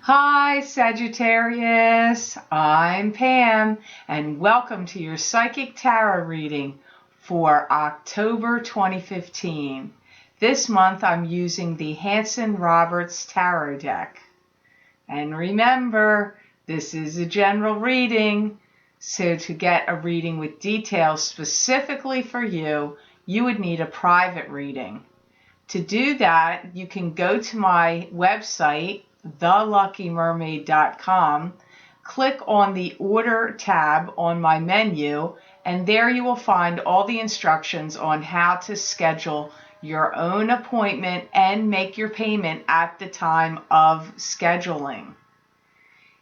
Hi, Sagittarius. I'm Pam, and welcome to your Psychic Tarot reading for October 2015. This month I'm using the Hanson-Roberts Tarot deck. And remember, this is a general reading, so to get a reading with details specifically for you, you would need a private reading. To do that, you can go to my website, theluckymermaid.com, click on the Order tab on my menu, and there you will find all the instructions on how to schedule your own appointment and make your payment at the time of scheduling.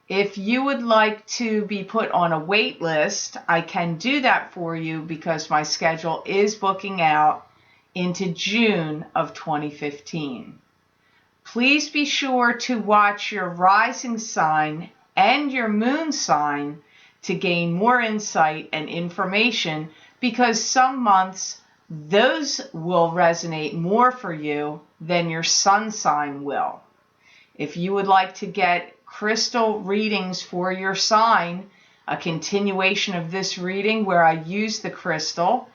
If you would like to be put on a wait list, I can do that for you because my schedule is booking out into June of 2015. Please be sure to watch your rising sign and your moon sign to gain more insight and information, because some months those will resonate more for you than your sun sign will. If you would like to get crystal readings for your sign, a continuation of this reading where I use the crystal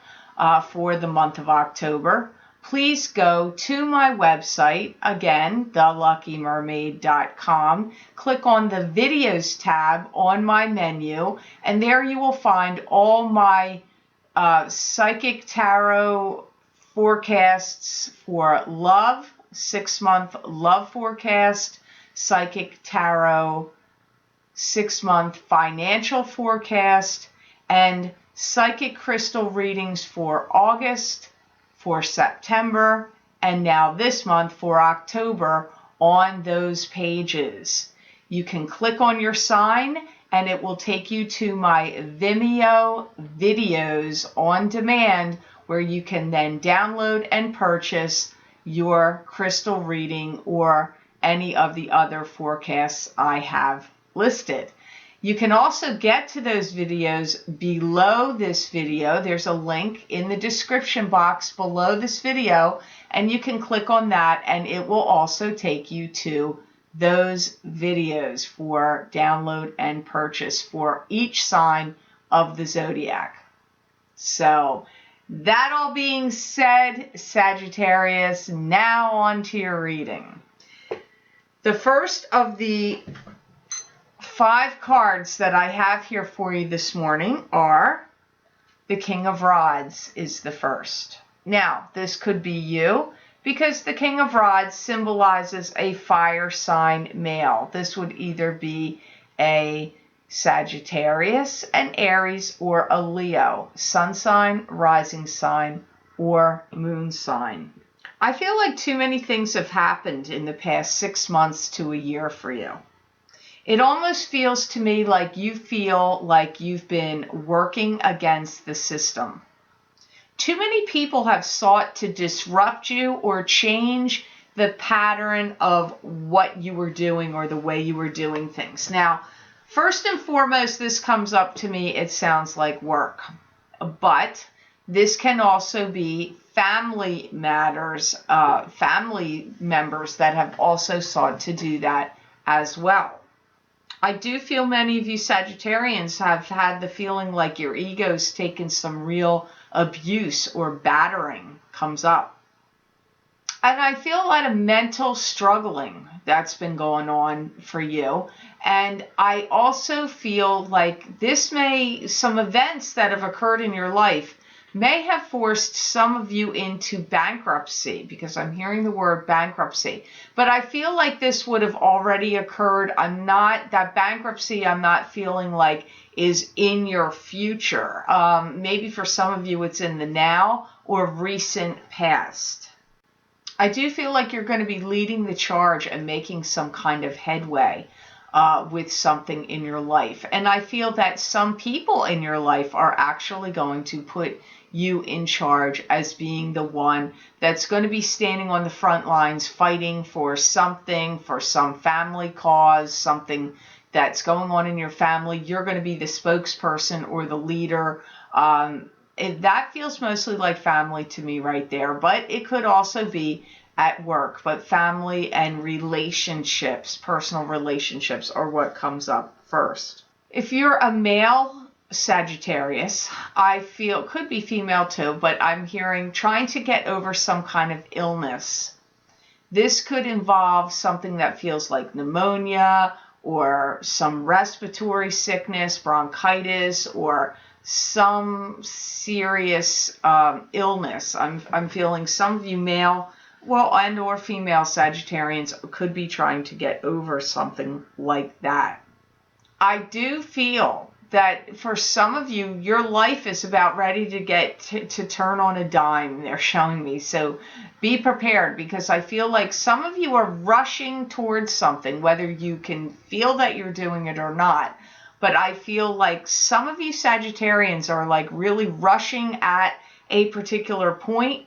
for the month of October, please go to my website, again, theluckymermaid.com. Click on the Videos tab on my menu, and there you will find all my Psychic Tarot forecasts for love, 6-month love forecast, Psychic Tarot 6-month financial forecast, and psychic crystal readings for August, for September, and now this month for October on those pages. You can click on your sign and it will take you to my Vimeo videos on demand, where you can then download and purchase your crystal reading or any of the other forecasts I have listed. You can also get to those videos below this video. There's a link in the description box below this video, and you can click on that and it will also take you to those videos for download and purchase for each sign of the zodiac. So that all being said, Sagittarius, now on to your reading. The first of the 5 cards that I have here for you this morning are the King of Rods is the first. Now, this could be you, because the King of Rods symbolizes a fire sign male. This would either be a Sagittarius, an Aries, or a Leo, sun sign, rising sign, or moon sign. I feel like too many things have happened in the past 6 months to a year for you. It almost feels to me like you feel like you've been working against the system. Too many people have sought to disrupt you or change the pattern of what you were doing or the way you were doing things. Now, first and foremost, this comes up to me, it sounds like work. But this can also be family matters, family members that have also sought to do that as well. I do feel many of you Sagittarians have had the feeling like your ego's taken some real abuse or battering comes up. And I feel a lot of mental struggling that's been going on for you. And I also feel like some events that have occurred in your life may have forced some of you into bankruptcy, because I'm hearing the word bankruptcy. But I feel like this would have already occurred. That bankruptcy I'm not feeling like is in your future. Maybe for some of you it's in the now or recent past. I do feel like you're going to be leading the charge and making some kind of headway with something in your life. And I feel that some people in your life are actually going to put you in charge as being the one that's going to be standing on the front lines fighting for something, for some family cause, something that's going on in your family. You're going to be the spokesperson or the leader. That feels mostly like family to me right there, but it could also be at work, but family and relationships, personal relationships, are what comes up first. If you're a male Sagittarius, I feel, could be female too, but I'm hearing trying to get over some kind of illness. This could involve something that feels like pneumonia or some respiratory sickness, bronchitis, or some serious illness. I'm feeling some of you male, well, and or female Sagittarians could be trying to get over something like that. I do feel that for some of you, your life is about ready to get to turn on a dime, they're showing me. So be prepared, because I feel like some of you are rushing towards something, whether you can feel that you're doing it or not. But I feel like some of you Sagittarians are like really rushing at a particular point,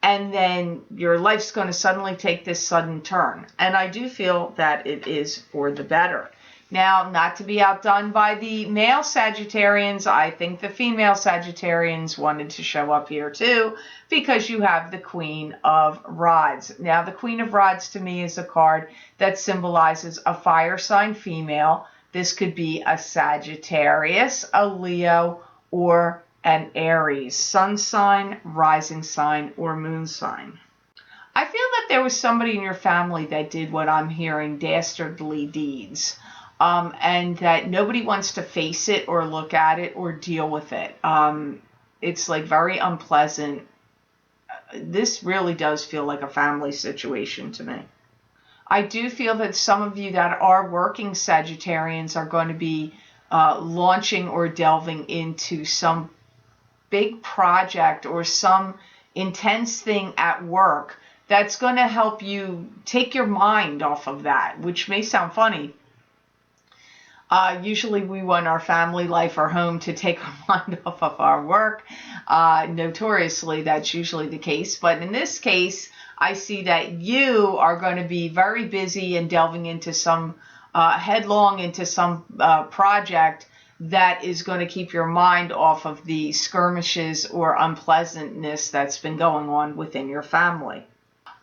and then your life's going to suddenly take this sudden turn. And I do feel that it is for the better. Now, not to be outdone by the male Sagittarians, I think the female Sagittarians wanted to show up here too, because you have the Queen of Rods. Now, the Queen of Rods to me is a card that symbolizes a fire sign female. This could be a Sagittarius, a Leo, or an Aries, sun sign, rising sign, or moon sign. I feel that there was somebody in your family that did what I'm hearing, dastardly deeds. And that nobody wants to face it or look at it or deal with it. It's like very unpleasant. This really does feel like a family situation to me. I do feel that some of you that are working Sagittarians are going to be launching or delving into some big project or some intense thing at work that's going to help you take your mind off of that, which may sound funny. Usually we want our family life or home to take our mind off of our work. Notoriously, that's usually the case. But in this case, I see that you are going to be very busy and delving into some, headlong into some project that is going to keep your mind off of the skirmishes or unpleasantness that's been going on within your family.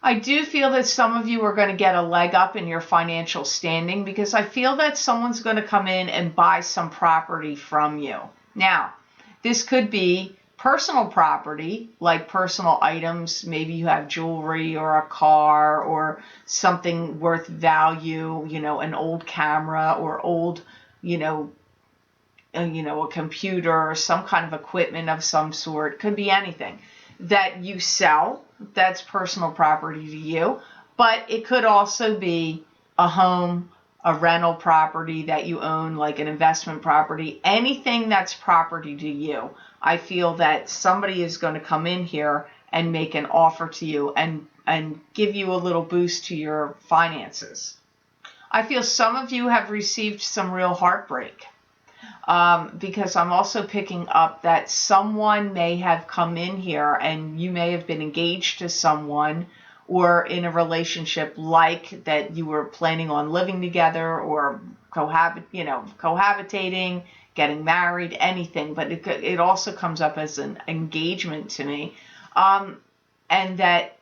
I do feel that some of you are going to get a leg up in your financial standing, because I feel that someone's going to come in and buy some property from you. Now, this could be personal property, like personal items. Maybe you have jewelry or a car or something worth value, an old camera or old, a computer or some kind of equipment of some sort. Could be anything that you sell. That's personal property to you. But it could also be a home, a rental property that you own, like an investment property, anything that's property to you. I feel that somebody is going to come in here and make an offer to you and give you a little boost to your finances. I feel some of you have received some real heartbreak. Because I'm also picking up that someone may have come in here and you may have been engaged to someone or in a relationship like that you were planning on living together or cohabitating, getting married, anything. But it also comes up as an engagement to me, and that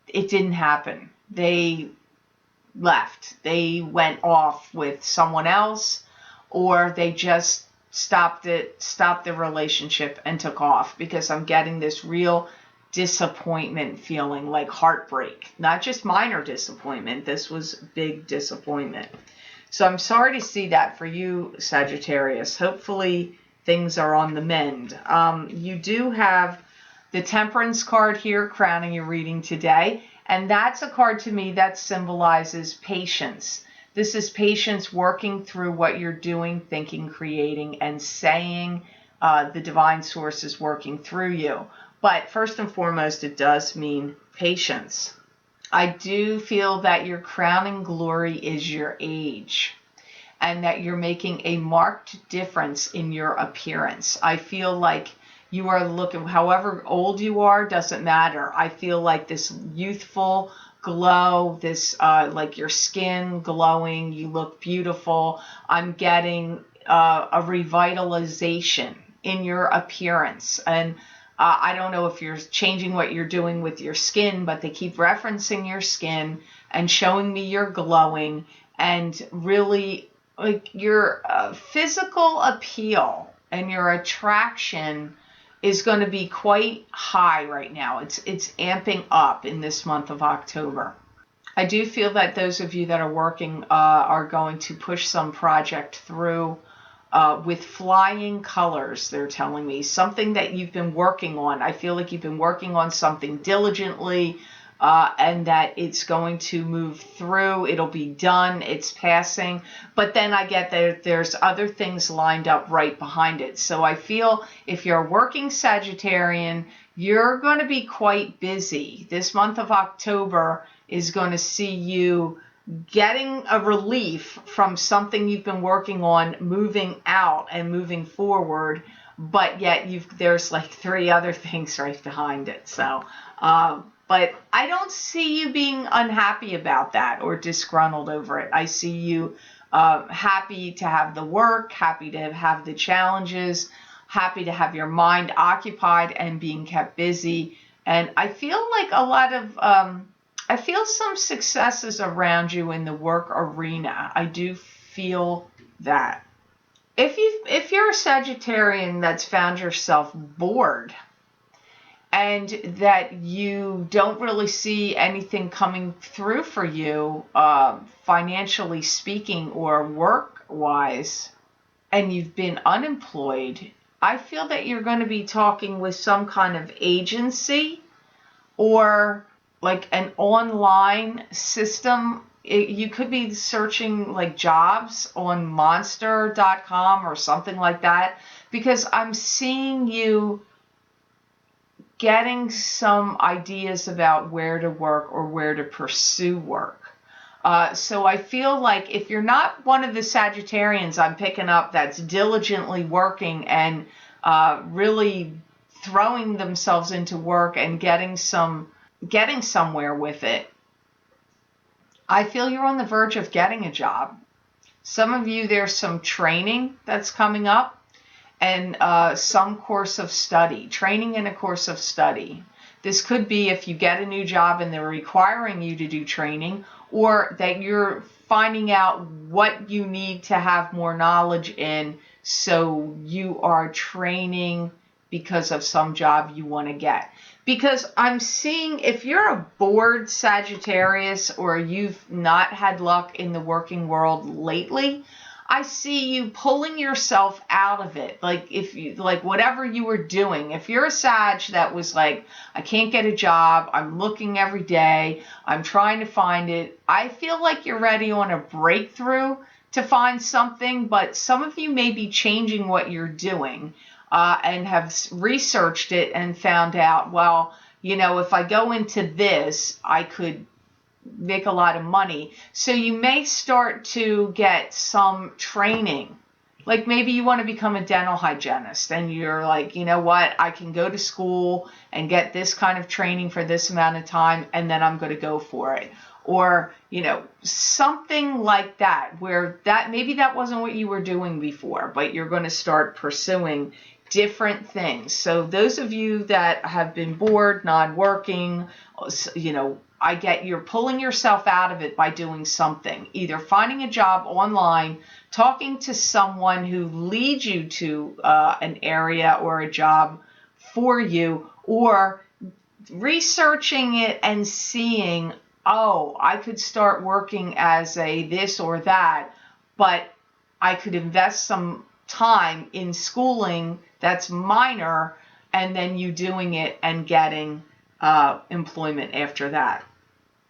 it didn't happen. They left. They went off with someone else, or they just stopped the relationship and took off, because I'm getting this real disappointment feeling, like heartbreak, not just minor disappointment. This was big disappointment. So I'm sorry to see that for you, Sagittarius. Hopefully things are on the mend. You do have the Temperance card here crowning your reading today, and that's a card to me that symbolizes patience. This is patience, working through what you're doing, thinking, creating, and saying. The divine source is working through you. But first and foremost, it does mean patience. I do feel that your crowning glory is your age, and that you're making a marked difference in your appearance. I feel like you are looking, however old you are, doesn't matter. I feel like this youthful glow, this like your skin glowing, you look beautiful. I'm getting a revitalization in your appearance, and I don't know if you're changing what you're doing with your skin, but they keep referencing your skin and showing me you're glowing, and really like your physical appeal and your attraction is going to be quite high right now. It's amping up in this month of October. I do feel that those of you that are working are going to push some project through with flying colors, they're telling me. Something that you've been working on. I feel like you've been working on something diligently, and that it's going to move through. It'll be done. It's passing. But then I get that there's other things lined up right behind it. So I feel if you're a working Sagittarian, you're going to be quite busy. This month of October is going to see you getting a relief from something you've been working on, moving out and moving forward, but yet there's like 3 other things right behind it. So, but I don't see you being unhappy about that or disgruntled over it. I see you happy to have the work, happy to have the challenges, happy to have your mind occupied and being kept busy. And I feel like I feel some successes around you in the work arena. I do feel that. If you're a Sagittarian that's found yourself bored and that you don't really see anything coming through for you, financially speaking or work-wise, and you've been unemployed, I feel that you're going to be talking with some kind of agency or like an online system. You could be searching like jobs on monster.com or something like that, because I'm seeing you getting some ideas about where to work or where to pursue work. So I feel like if you're not one of the Sagittarians I'm picking up that's diligently working and really throwing themselves into work and getting somewhere with it, I feel you're on the verge of getting a job. Some of you, there's some training that's coming up, and some course of study, training in a course of study. This could be if you get a new job and they're requiring you to do training, or that you're finding out what you need to have more knowledge in, so you are training because of some job you want to get. Because I'm seeing if you're a bored Sagittarius or you've not had luck in the working world lately, I see you pulling yourself out of it. Like if you, like whatever you were doing, if you're a Sag that was like, I can't get a job, I'm looking every day, I'm trying to find it, I feel like you're ready on a breakthrough to find something, but some of you may be changing what you're doing. And have researched it and found out, well, if I go into this, I could make a lot of money. So you may start to get some training. Like maybe you want to become a dental hygienist and you're like, you know what, I can go to school and get this kind of training for this amount of time and then I'm going to go for it. Or, something like that, where that maybe that wasn't what you were doing before, but you're going to start pursuing different things. So those of you that have been bored, not working, I get you're pulling yourself out of it by doing something, either finding a job online, talking to someone who leads you to an area or a job for you, or researching it and seeing, oh, I could start working as a this or that, but I could invest some time in schooling that's minor, and then you doing it and getting employment after that.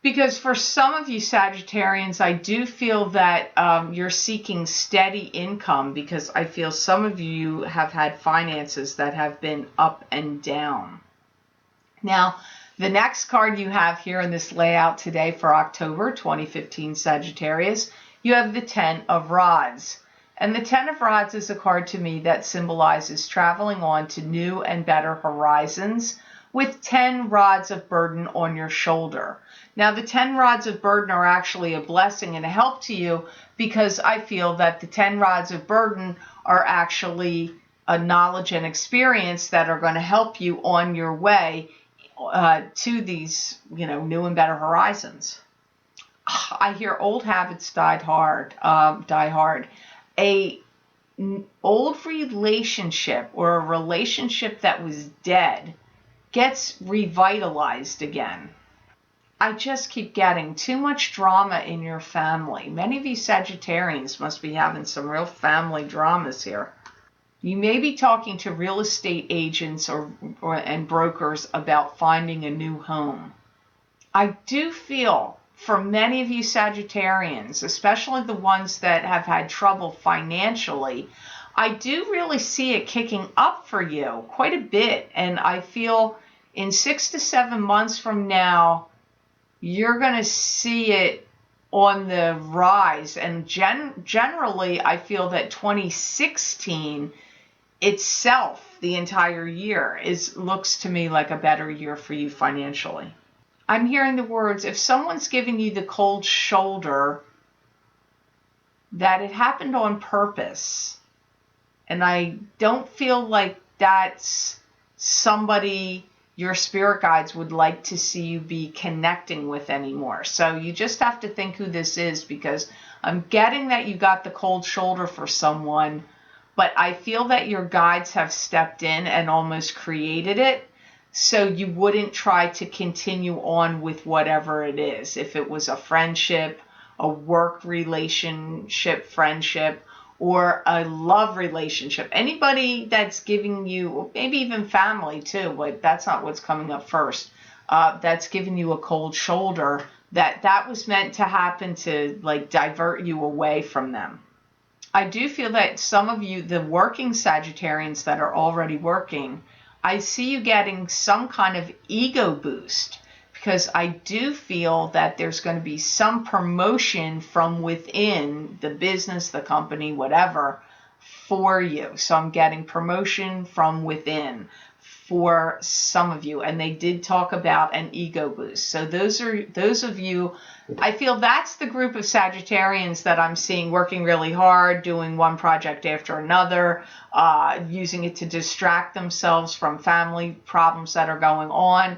Because for some of you Sagittarians, I do feel that you're seeking steady income, because I feel some of you have had finances that have been up and down. Now, the next card you have here in this layout today for October 2015 Sagittarius, you have the 10 of Rods. And the 10 of Rods is a card to me that symbolizes traveling on to new and better horizons with 10 rods of burden on your shoulder. Now, the 10 rods of burden are actually a blessing and a help to you, because I feel that the 10 rods of burden are actually a knowledge and experience that are going to help you on your way to these, new and better horizons. I hear old habits die hard. A old relationship or a relationship that was dead gets revitalized again. I just keep getting too much drama in your family. Many of you Sagittarians must be having some real family dramas here. You may be talking to real estate agents and brokers about finding a new home. I do feel for many of you Sagittarians, especially the ones that have had trouble financially, I do really see it kicking up for you quite a bit. And I feel in 6 to 7 months from now, you're going to see it on the rise. And generally, I feel that 2016 itself, the entire year, looks to me like a better year for you financially. I'm hearing the words, if someone's giving you the cold shoulder, that it happened on purpose. And I don't feel like that's somebody your spirit guides would like to see you be connecting with anymore. So you just have to think who this is, because I'm getting that you got the cold shoulder for someone, but I feel that your guides have stepped in and almost created it. So you wouldn't try to continue on with whatever it is. If it was a friendship, a work relationship, friendship, or a love relationship. Anybody that's giving you, maybe even family too, but that's not what's coming up first. That's giving you a cold shoulder, that was meant to happen to like divert you away from them. I do feel that some of you, the working Sagittarians that are already working, I see you getting some kind of ego boost, because I do feel that there's going to be some promotion from within the business, the company, whatever, for you. So I'm getting promotion from within for some of you. And they did talk about an ego boost. So those of you, I feel that's the group of Sagittarians that I'm seeing working really hard, doing one project after another, using it to distract themselves from family problems that are going on.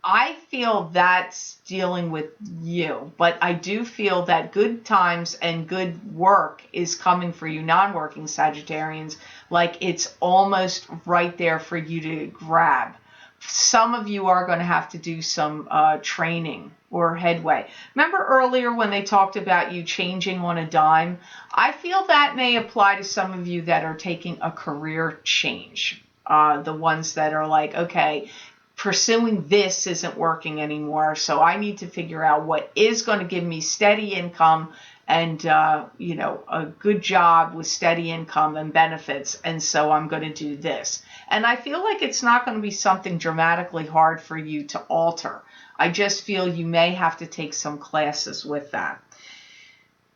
I feel that's dealing with you, but I do feel that good times and good work is coming for you non-working Sagittarians, like it's almost right there for you to grab. Some of you are going to have to do some training or headway. Remember earlier when they talked about you changing on a dime? I feel that may apply to some of you that are taking a career change. The ones that are like, okay, pursuing this isn't working anymore, so I need to figure out what is going to give me steady income and a good job with steady income and benefits, and so I'm going to do this. And I feel like it's not going to be something dramatically hard for you to alter. I just feel you may have to take some classes with that.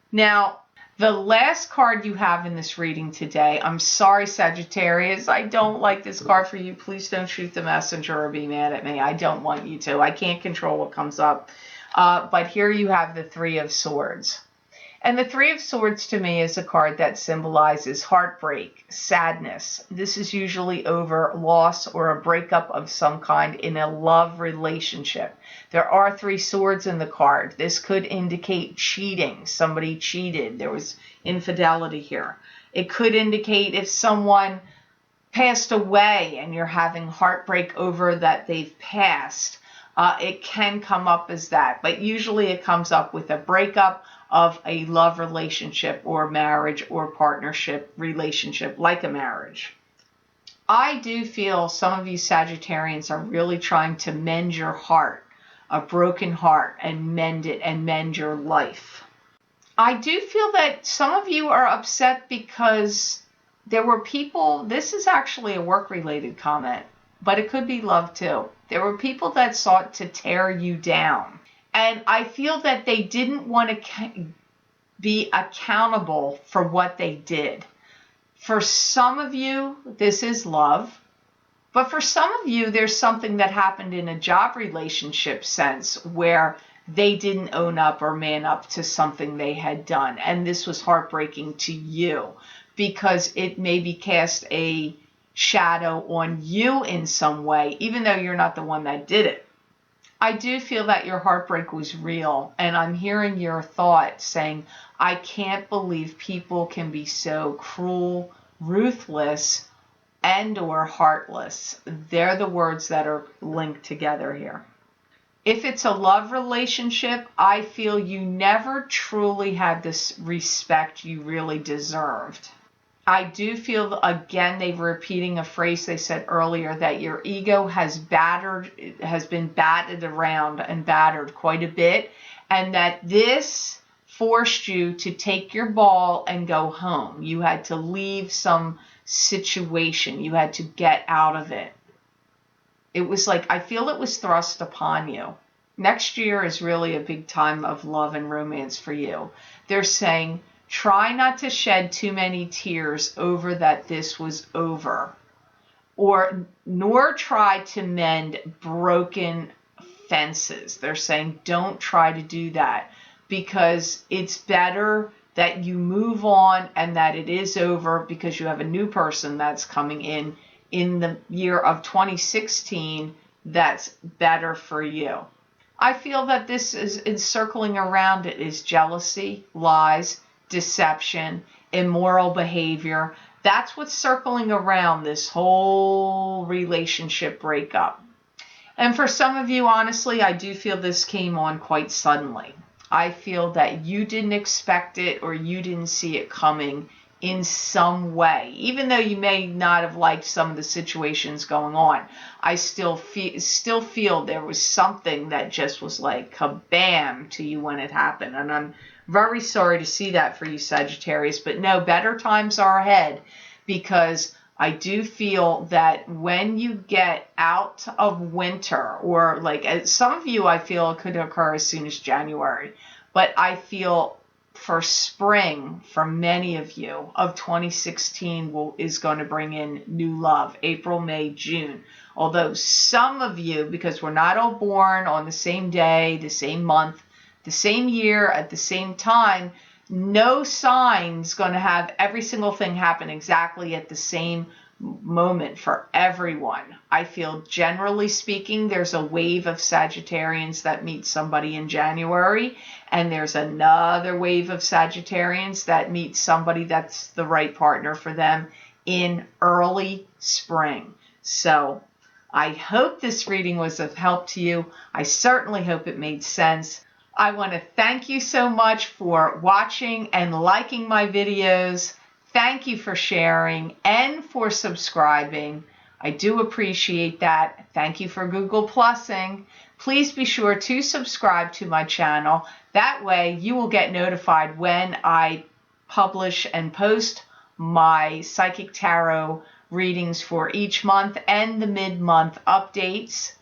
Now, the last card you have in this reading today, I'm sorry, Sagittarius, I don't like this card for you. Please don't shoot the messenger or be mad at me. I don't want you to. I can't control what comes up. But here you have the Three of Swords. And the Three of Swords to me is a card that symbolizes heartbreak, sadness. This is usually over loss or a breakup of some kind in a love relationship. There are three swords in the card. This could indicate cheating. Somebody cheated. There was infidelity here. It could indicate if someone passed away and you're having heartbreak over that they've passed. It can come up as that. But usually it comes up with a breakup of a love relationship or marriage or partnership relationship like a marriage. I do feel some of you Sagittarians are really trying to mend your heart, a broken heart, and mend it and mend your life. I do feel that some of you are upset because there were people, this is actually a work-related comment, but it could be love too. There were people that sought to tear you down. And I feel that they didn't want to be accountable for what they did. For some of you, this is love. But for some of you, there's something that happened in a job relationship sense where they didn't own up or man up to something they had done. And this was heartbreaking to you. because it maybe cast a shadow on you in some way, even though you're not the one that did it. I do feel that your heartbreak was real, and I'm hearing your thought saying, I can't believe people can be so cruel, ruthless, and or heartless. They're the words that are linked together here. If it's a love relationship, I feel you never truly had this respect you really deserved. I do feel, again, they're repeating a phrase they said earlier, that your ego has been battered around and battered quite a bit, and that this forced you to take your ball and go home. You had to leave some situation. You had to get out of it. It was like, I feel it was thrust upon you. Next year is really a big time of love and romance for you. They're saying, try not to shed too many tears over that this was over, nor try to mend broken fences. They're saying don't try to do that, because it's better that you move on and that it is over, because you have a new person that's coming in the year of 2016 that's better for you. I feel that this is encircling around it is jealousy, lies, deception, immoral behavior. That's what's circling around this whole relationship breakup. And for some of you, honestly, I do feel this came on quite suddenly. I feel that you didn't expect it, or you didn't see it coming in some way. Even though you may not have liked some of the situations going on, I still feel there was something that just was like kabam to you when it happened. And I'm very sorry to see that for you, Sagittarius, but no, better times are ahead, because I do feel that when you get out of winter, or like some of you, I feel it could occur as soon as January, but I feel for spring, for many of you, of 2016 is going to bring in new love, April, May, June. Although some of you, because we're not all born on the same day, the same month, the same year, at the same time, no sign's going to have every single thing happen exactly at the same moment for everyone. I feel, generally speaking, there's a wave of Sagittarians that meet somebody in January, and there's another wave of Sagittarians that meet somebody that's the right partner for them in early spring. So I hope this reading was of help to you. I certainly hope it made sense. I want to thank you so much for watching and liking my videos. Thank you for sharing and for subscribing. I do appreciate that. Thank you for Google Plusing. Please be sure to subscribe to my channel. That way you will get notified when I publish and post my Psychic Tarot readings for each month and the mid-month updates.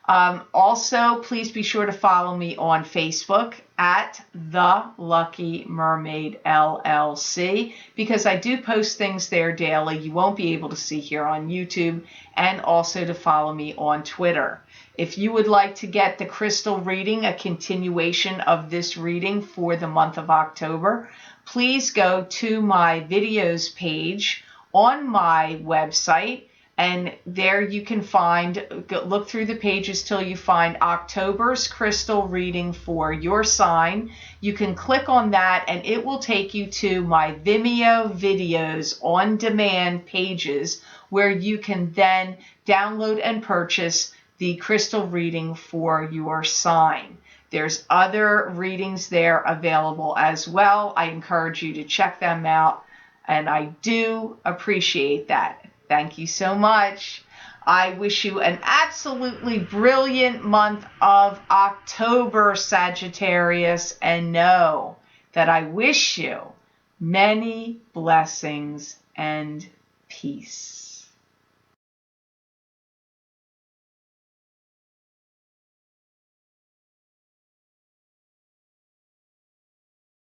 Also, please be sure to follow me on Facebook at The Lucky Mermaid LLC, because I do post things there daily you won't be able to see here on YouTube, and also to follow me on Twitter. If you would like to get the crystal reading, a continuation of this reading for the month of October, please go to my videos page on my website. And there you can look through the pages till you find October's crystal reading for your sign. You can click on that and it will take you to my Vimeo videos on demand pages, where you can then download and purchase the crystal reading for your sign. There's other readings there available as well. I encourage you to check them out, and I do appreciate that. Thank you so much. I wish you an absolutely brilliant month of October, Sagittarius, and know that I wish you many blessings and peace.